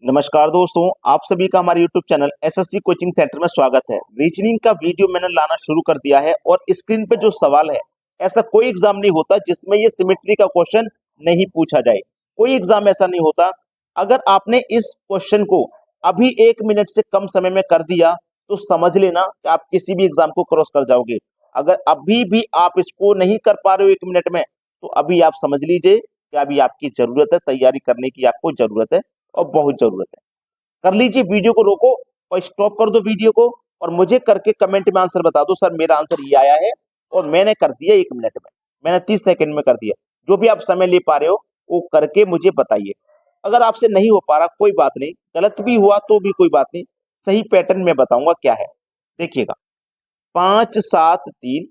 नमस्कार दोस्तों, आप सभी का हमारे YouTube channel SSC coaching centre में स्वागत है। रीजनिंग का वीडियो मैंने लाना शुरू कर दिया है और स्क्रीन पे जो सवाल है, ऐसा कोई एग्जाम नहीं होता जिसमें ये सिमेट्री का क्वेश्चन नहीं पूछा जाए। कोई एग्जाम ऐसा नहीं होता। अगर आपने इस क्वेश्चन को अभी 1 मिनट से कम समय में कर दिया तो समझ लेना कि आप किसी भी एग्जाम को क्रॉस कर जाओगे। अगर अभी भी आप इसको नहीं कर पा रहे हो 1 मिनट में, तो अभी आप समझ लीजिए कि अभी आपकी जरूरत है, तैयारी करने की आपको जरूरत है और बहुत जरूरत है। कर लीजिए, वीडियो को रोको और स्टॉप कर दो वीडियो को और मुझे करके कमेंट में आंसर बता दो, सर मेरा आंसर ये आया है और मैंने कर दिया 1 मिनट में, मैंने 30 सेकंड में कर दिया। जो भी आप समय ले पा रहे हो वो करके मुझे बताइए। अगर आपसे नहीं हो पा रहा कोई बात नहीं, गलत भी हुआ तो भी कोई बात नहीं, सही पैटर्न में बताऊंगा क्या है। देखिएगा, 5 7 3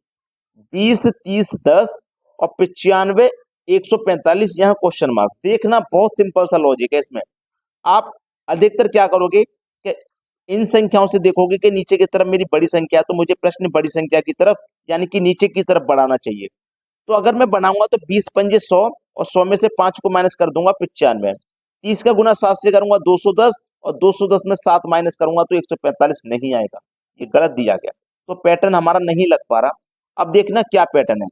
20 30 10 और 95 145, यहाँ क्वेश्चन मार्क। देखना बहुत सिंपल सा लॉजिक है इसमें। आप अधिकतर क्या करोगे कि इन संख्याओं से देखोगे कि नीचे की तरफ मेरी बड़ी संख्या है, तो मुझे प्रश्न बड़ी संख्या की तरफ यानी कि नीचे की तरफ बढ़ाना चाहिए। तो अगर मैं बनाऊंगा तो 20 पंजे 100 और 100 में से 5 को माइनस कर दूंगा 95। 30 का गुना 7 से करूंगा 210 और 210 में 7 माइनस करूंगा तो 145 नहीं आएगा, ये गलत दिया गया। तो पैटर्न हमारा नहीं लग पा रहा। अब देखना क्या पैटर्न है।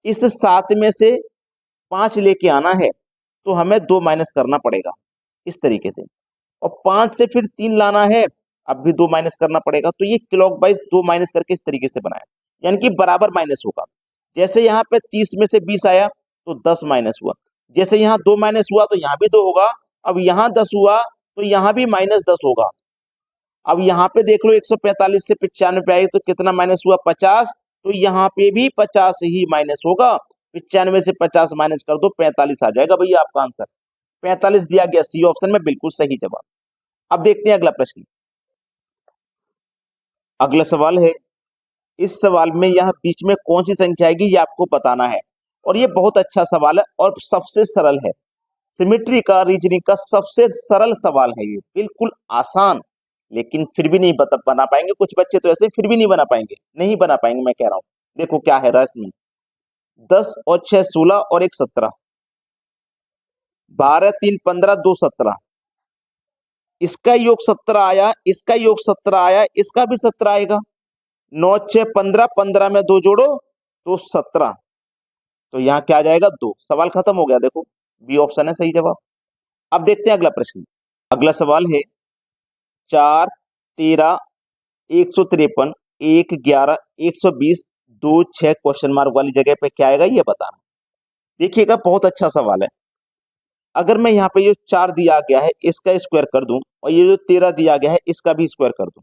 इस 7 में से 5 लेके आना है तो हमें 2 माइनस करना पड़ेगा इस तरीके से, और 5 से फिर 3 लाना है, अब भी 2 माइनस करना पड़ेगा। तो ये क्लॉक वाइज 2 माइनस करके इस तरीके से बनाया, यानी कि बराबर माइनस होगा। जैसे यहाँ पे 30 में से 20 आया तो 10 माइनस हुआ, जैसे यहाँ 2 माइनस हुआ तो यहाँ भी 2 होगा। अब यहाँ 10 हुआ तो यहाँ भी -10 होगा। अब यहाँ पे देख लो, 145 से 95 पे आई तो कितना माइनस हुआ, 50। तो यहाँ पे भी 50 ही माइनस होगा। 95 से 50 माइनस कर दो, 45 आ जाएगा भैया आपका आंसर। 45 दिया गया सी ऑप्शन में, बिल्कुल सही जवाब। अब देखते हैं अगला प्रश्न। अगला सवाल है, इस सवाल में यह बीच में कौन सी संख्या आएगी ये आपको बताना है। और ये बहुत अच्छा सवाल है और सबसे सरल है। सिमेट्री का, रीजनिंग का सबसे सरल सवाल है ये, बिल्कुल आसान। लेकिन फिर भी नहीं बना पाएंगे कुछ बच्चे, तो ऐसे फिर भी नहीं बना पाएंगे, नहीं बना पाएंगे मैं कह रहा हूं। देखो क्या है रस में, 10 और 6 16 और 1 17, 12 3 15 2 17। इसका योग 17 आया, इसका योग 17 आया, इसका भी 17 आएगा। 9 6 15, 15 में 2 जोड़ो तो 17। तो यहाँ क्या आ जाएगा, 2। सवाल खत्म हो गया। देखो बी ऑप्शन है सही जवाब। अब देखते हैं अगला प्रश्न। अगला सवाल है, 4 13 153 1 11 120 2 6 क्वेश्चन मार्क वाली जगह पे क्या आएगा ये बताना। देखिएगा बहुत अच्छा सवाल है। अगर मैं यहाँ पे ये 4 दिया गया है इसका स्क्वायर कर दूं और ये जो 13 दिया गया है इसका भी स्क्वायर कर दूं,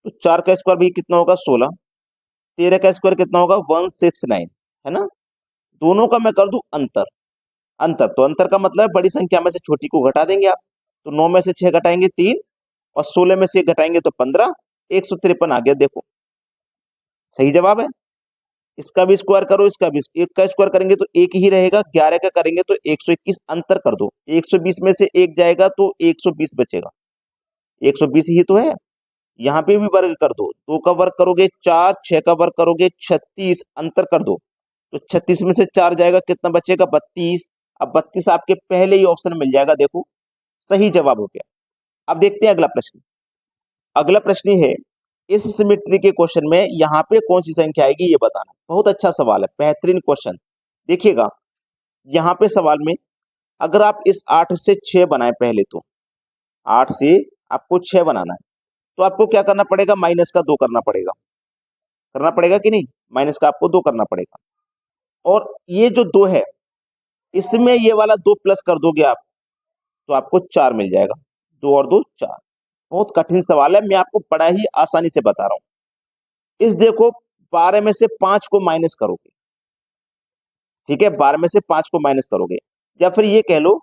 तो 4 का स्क्वायर भी कितना होगा, 16। 13 का स्क्वायर कितना होगा, 169, है ना। दोनों का मैं कर दूं अंतर। अंतर तो अंतर का मतलब है बड़ी संख्या में से छोटी को घटा देंगे आप। तो 9 में से 6 घटाएंगे 3 और 16 में से 1 घटाएंगे तो 15। 153 आ गया। देखो सही जवाब है। इसका भी स्क्वायर करो, इसका भी, एक का स्क्वायर करेंगे तो एक ही रहेगा, 11 का करेंगे तो 121। अंतर कर दो, 120 में से 1 जाएगा तो 120 बचेगा। 120 ही तो है। यहाँ पे भी वर्ग कर दो, 2 का वर्ग करोगे 4, 6 का वर्ग करोगे 36। अंतर कर दो तो 36 में से 4 जाएगा, कितना बचेगा, 32। अब 32 आपके पहले ही ऑप्शन मिल जाएगा। देखो सही जवाब हो गया। अब देखते हैं अगला प्रश्न। अगला प्रश्न है, इस सिमेट्री के क्वेश्चन में यहाँ पे कौन सी संख्या आएगी ये बताना। बहुत अच्छा सवाल है, बेहतरीन क्वेश्चन। देखिएगा यहाँ पे सवाल में, अगर आप इस 8 से 6 बनाए, पहले तो 8 से आपको 6 बनाना है, तो आपको क्या करना पड़ेगा, माइनस का 2 करना पड़ेगा। करना पड़ेगा कि नहीं, माइनस का आपको 2 करना पड़ेगा। और ये जो 2 है इसमें ये वाला 2 प्लस कर दोगे आप तो आपको 4 मिल जाएगा। 2 और 2 4। बहुत कठिन सवाल है, मैं आपको बड़ा ही आसानी से बता रहा हूं। इस देखो 12 में से 5 को माइनस करोगे, ठीक है, 12 में से 5 को माइनस करोगे, या फिर ये कह लो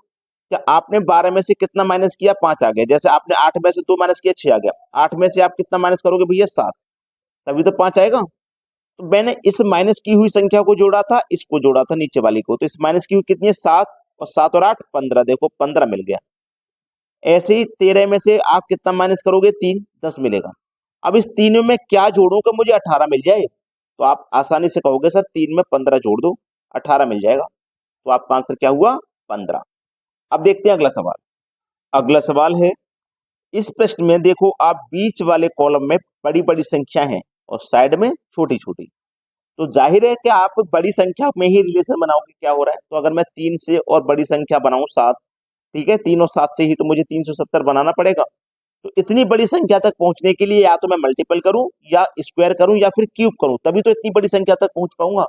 कि आपने 12 में से कितना माइनस किया, 5 आ गया। जैसे आपने 8 में से 2 माइनस किया, 6 आ गया। 8 में से आप कितना माइनस करोगे भैया, 7, तभी तो 5 आएगा। तो मैंने इस माइनस की हुई संख्या को जोड़ा था, इसको जोड़ा था नीचे वाली को, तो इस माइनस की हुई कितनी है, 7, और 7 और 8 15। देखो 15 मिल गया। ऐसे ही 13 में से आप कितना माइनस करोगे, 3, 10 मिलेगा। अब इस तीनों में क्या जोड़ू कि मुझे 18 मिल जाए, तो आप आसानी से कहोगे सर 3 में 15 जोड़ दो, 18 मिल जाएगा। तो आपका आंसर क्या हुआ, 15। अब देखते हैं अगला सवाल। अगला सवाल है, इस प्रश्न में देखो आप बीच वाले कॉलम में बड़ी बड़ी संख्या है और साइड में छोटी छोटी, तो जाहिर है कि आप बड़ी संख्या में ही रिलेशन बनाओगे क्या हो रहा है। तो अगर मैं 3 से और बड़ी संख्या बनाऊं 7, ठीक है, 3 और 7 से ही तो मुझे 370 बनाना पड़ेगा। तो इतनी बड़ी संख्या तक पहुंचने के लिए या तो मैं मल्टीपल करूं या स्क्वायर करूं या फिर क्यूब करूं, तभी तो इतनी बड़ी संख्या तक पहुंच पाऊंगा।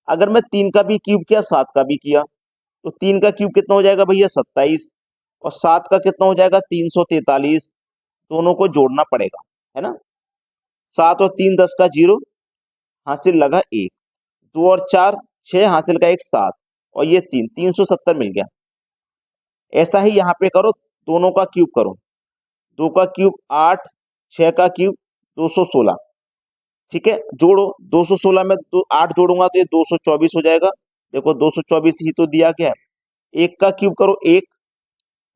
अगर मैं 3 का भी क्यूब किया 7 का भी किया, तो 3 का क्यूब कितना हो जाएगा भैया 27, और 7 का कितना हो जाएगा 343। दोनों को जोड़ना पड़ेगा, है ना। 7 और 3 10 का 0, हासिल लगा 1, 2 और 4 6, हासिल का 1 7, और ये 370 मिल गया। ऐसा ही यहाँ पे करो, दोनों का क्यूब करो, 2 का क्यूब 8, 6 का क्यूब 216, ठीक है। जोड़ो 216 में 8 जोड़ूंगा तो ये 224 हो जाएगा। देखो 224 ही तो दिया गया है। 1 का क्यूब करो 1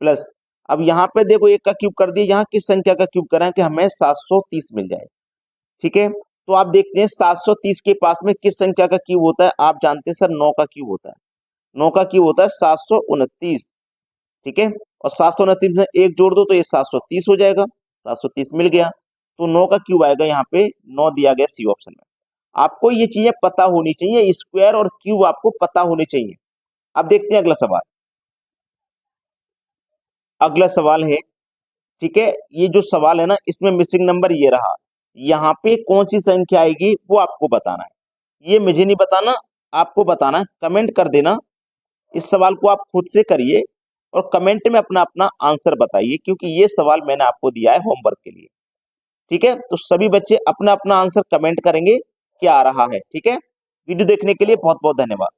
प्लस, अब यहाँ पे देखो 1 का क्यूब कर दिया, यहाँ किस संख्या का क्यूब करें कि हमें 730 मिल जाए, ठीक है। तो आप देखते हैं 730 के पास में किस संख्या का क्यूब होता है, आप जानते हैं सर 9 का क्यूब होता है। 9 का क्यूब होता है 729, ठीक है। और 729 में 1 जोड़ दो तो ये 730 हो जाएगा, 730 मिल गया। तो 9 का क्यूब आएगा, यहाँ पे 9 दिया गया सी ऑप्शन में। आपको ये चीजें पता होनी चाहिए, स्क्वायर और क्यूब आपको पता होने चाहिए। अब देखते हैं अगला सवाल। अगला सवाल है, ठीक है, ये जो सवाल है ना, इसमें मिसिंग नंबर ये रहा। यहाँ पे कौन सी संख्या आएगी वो आपको बताना है, ये मुझे नहीं बताना, आपको बताना है। कमेंट कर देना, इस सवाल को आप खुद से करिए और कमेंट में अपना अपना आंसर बताइए, क्योंकि ये सवाल मैंने आपको दिया है होमवर्क के लिए, ठीक है। तो सभी बच्चे अपना अपना आंसर कमेंट करेंगे क्या आ रहा है, ठीक है। वीडियो देखने के लिए बहुत बहुत धन्यवाद।